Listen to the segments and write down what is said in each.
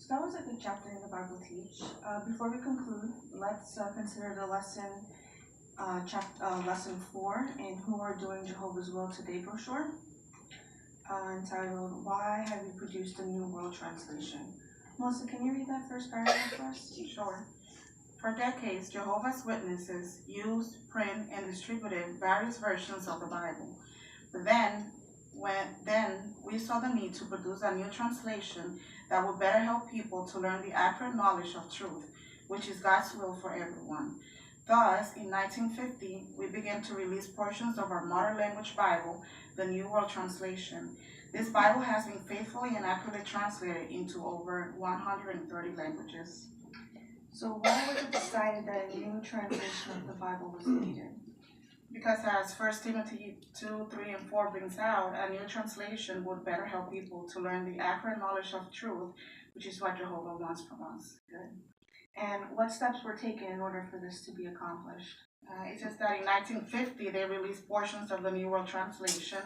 So that was a good chapter in the Bible teach. Before we conclude, let's consider the lesson, lesson 4 in Who Are Doing Jehovah's Will Today brochure, entitled, Why Have You Produced a New World Translation? Melissa, can you read that first paragraph for us? Sure. For decades, Jehovah's Witnesses used, print, and distributed various versions of the Bible. But then we saw the need to produce a new translation that would better help people to learn the accurate knowledge of truth, which is God's will for everyone. Thus, in 1950, we began to release portions of our modern language Bible, the New World Translation. This Bible has been faithfully and accurately translated into over 130 languages. So why was it decided that a new translation of the Bible was needed? Because as 1 Timothy 2, 3, and 4 brings out, a new translation would better help people to learn the accurate knowledge of truth, which is what Jehovah wants from us. Good. And what steps were taken in order for this to be accomplished? It's just that in 1950, they released portions of the New World Translation,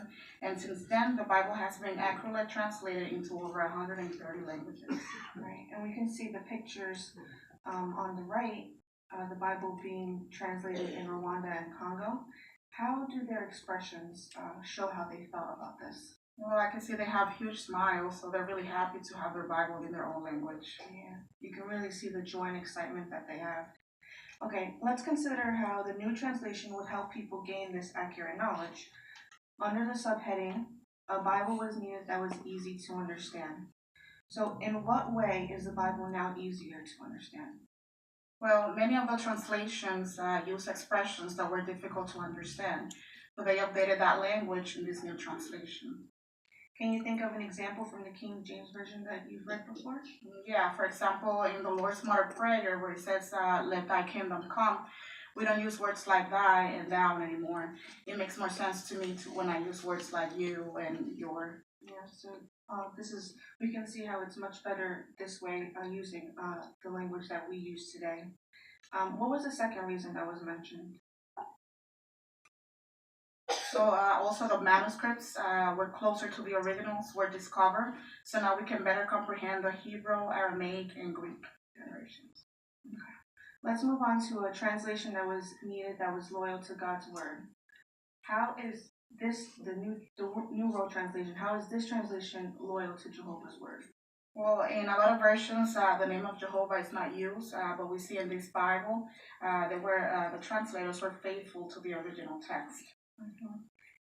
and since then, the Bible has been accurately translated into over 130 languages. Right, and we can see the pictures on the right, the Bible being translated in Rwanda and Congo. How do their expressions show how they felt about this? Well, I can see they have huge smiles, so they're really happy to have their Bible in their own language. Yeah, you can really see the joy and excitement that they have. Okay, let's consider how the new translation would help people gain this accurate knowledge. Under the subheading, a Bible was needed that was easy to understand. So in what way is the Bible now easier to understand? Well, many of the translations use expressions that were difficult to understand, but they updated that language in this new translation. Can you think of an example from the King James Version that you've read before? Yeah, for example, in the Lord's Mother Prayer, where it says, let thy kingdom come, we don't use words like thy and thou anymore. It makes more sense to me when I use words like you and your. Yeah, so we can see how it's much better this way using the language that we use today. What was the second reason that was mentioned? So also the manuscripts were closer to the originals, were discovered, so now we can better comprehend the Hebrew, Aramaic, and Greek generations. Okay. Let's move on to a translation that was needed that was loyal to God's word. How is this, the New World Translation, how is this translation loyal to Jehovah's word? Well, in a lot of versions, the name of Jehovah is not used, but we see in this Bible the translators were faithful to the original text. Mm-hmm.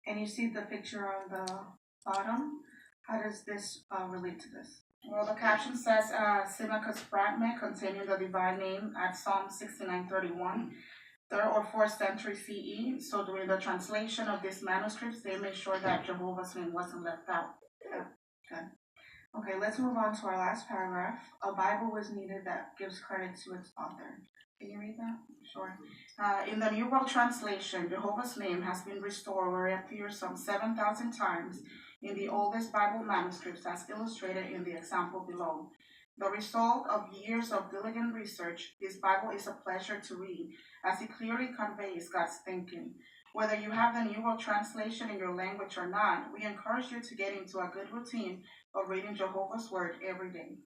And you see the picture on the bottom. How does this relate to this? Well, the caption says, Symmachus fragment containing the divine name at Psalm 69:31, 3rd or 4th century CE. So during the translation of these manuscripts, they made sure that Jehovah's name wasn't left out. Yeah, good. Okay, let's move on to our last paragraph. A Bible was needed that gives credit to its author. Can you read that? Sure. In the New World Translation, Jehovah's name has been restored where it appears some 7,000 times in the oldest Bible manuscripts as illustrated in the example below. The result of years of diligent research, this Bible is a pleasure to read as it clearly conveys God's thinking. Whether you have the New World Translation in your language or not, we encourage you to get into a good routine of reading Jehovah's Word every day.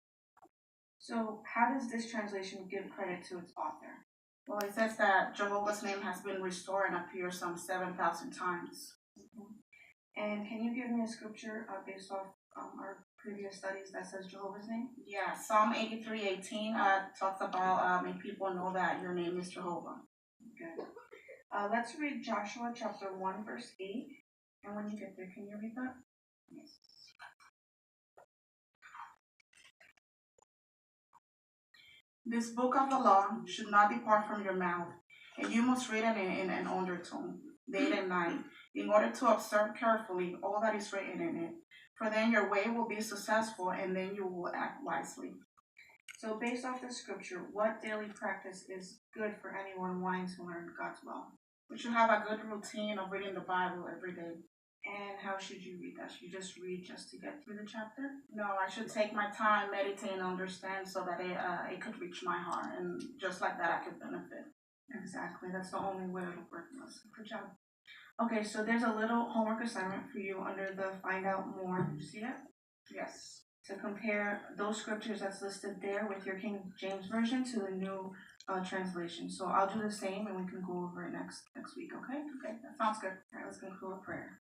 So how does this translation give credit to its author? Well, it says that Jehovah's name has been restored and appears some 7,000 times. Mm-hmm. And can you give me a scripture based off our previous studies that says Jehovah's name? Yeah, Psalm 83:18 talks about may people know that your name is Jehovah. Good. Let's read Joshua chapter 1, verse 8. And when you get there, can you read that? Yes. This book of the law should not depart from your mouth, and you must read it in an undertone, day and night, in order to observe carefully all that is written in it. For then your way will be successful, and then you will act wisely. So based off this scripture, what daily practice is good for anyone wanting to learn God's will? We should have a good routine of reading the Bible every day. And how should you read that? Should you just read just to get through the chapter? No, I should take my time, meditate, and understand so that it could reach my heart. And just like that, I could benefit. Exactly. That's the only way it'll work. Good job. Okay, so there's a little homework assignment for you under the Find Out More. Did you see it? Yes. to compare those scriptures that's listed there with your King James Version to the new translation. So I'll do the same and we can go over it next week, okay? Okay, that sounds good. All right, let's conclude with prayer.